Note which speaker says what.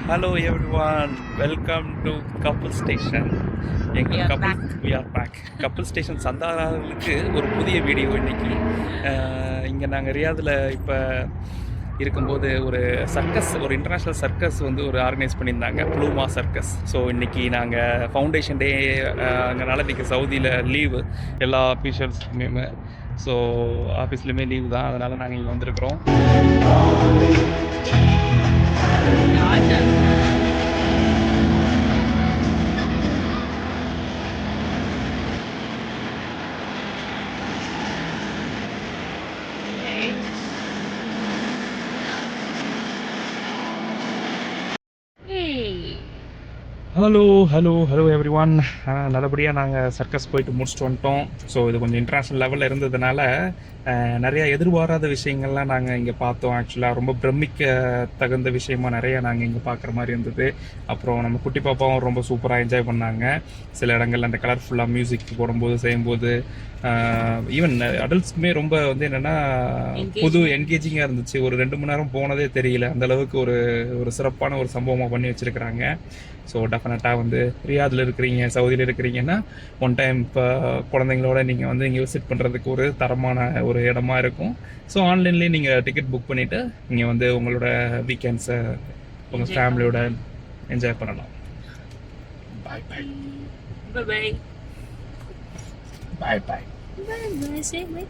Speaker 1: Hello everyone, welcome to Couple Station.
Speaker 2: We are back.
Speaker 1: We are back. Couple Station சந்தாதாரர்களுக்கு ஒரு புதிய video இன்னைக்கு. இங்கே நாங்கள் ரியாதில் இப்போ இருக்கும்போது ஒரு சர்க்கஸ், ஒரு இன்டர்நேஷ்னல் சர்க்கஸ் வந்து ஒரு ஆர்கனைஸ் பண்ணியிருந்தாங்க, ப்ளூமா சர்க்கஸ். ஸோ இன்றைக்கி நாங்கள் ஃபவுண்டேஷன் டே அங்கனால இன்றைக்கி சவுதியில் லீவு எல்லா அஃபீஷியல்ஸுக்குமே. ஸோ ஆஃபீஸ்லேயுமே லீவு தான், அதனால் நாங்கள் இங்கே வந்திருக்கிறோம். Hello every one. நல்லபடியாக நாங்கள் சர்க்கஸ் போயிட்டு முடிச்சுட்டு வந்துட்டோம். ஸோ இது கொஞ்சம் இன்டர்நேஷ்னல் லெவலில் இருந்ததுனால நிறையா எதிர்பாராத விஷயங்கள்லாம் நாங்கள் இங்கே பார்த்தோம். ஆக்சுவலாக ரொம்ப பிரமிக்க தகுந்த விஷயமா நிறையா நாங்கள் இங்கே பார்க்குற மாதிரி இருந்தது. அப்புறம் நம்ம குட்டி பாப்பாவும் ரொம்ப சூப்பராக என்ஜாய் பண்ணாங்க. சில இடங்கள்ல அந்த கலர்ஃபுல்லாக மியூசிக் போடும்போது செய்யும்போது ஈவன் அடல்ட்ஸ்க்குமே ரொம்ப வந்து என்னென்னா புது என்கேஜிங்காக இருந்துச்சு. ஒரு 2 மணி நேரம் போனதே தெரியல, அந்தளவுக்கு ஒரு சிறப்பான ஒரு சம்பவமாக பண்ணி வச்சுருக்கிறாங்க. ஸோ டெஃபினட்டாக வந்து ரியாதில் இருக்கிறீங்க, சவுதியில் இருக்கிறீங்கன்னா ஒன் டைம் இப்போ குழந்தைங்களோட நீங்கள் வந்து இங்கே விசிட் பண்ணுறதுக்கு ஒரு தரமான ஒரு இடமா இருக்கும். ஸோ ஆன்லைன்லேயே நீங்கள் டிக்கெட் புக் பண்ணிவிட்டு நீங்கள் வந்து உங்களோட வீக்கெண்ட்ஸை உங்கள் ஃபேமிலியோட என்ஜாய் பண்ணலாம். பாய் பாய்.
Speaker 2: Bye bye.
Speaker 1: Bye bye.
Speaker 2: Bye bye. Say bye.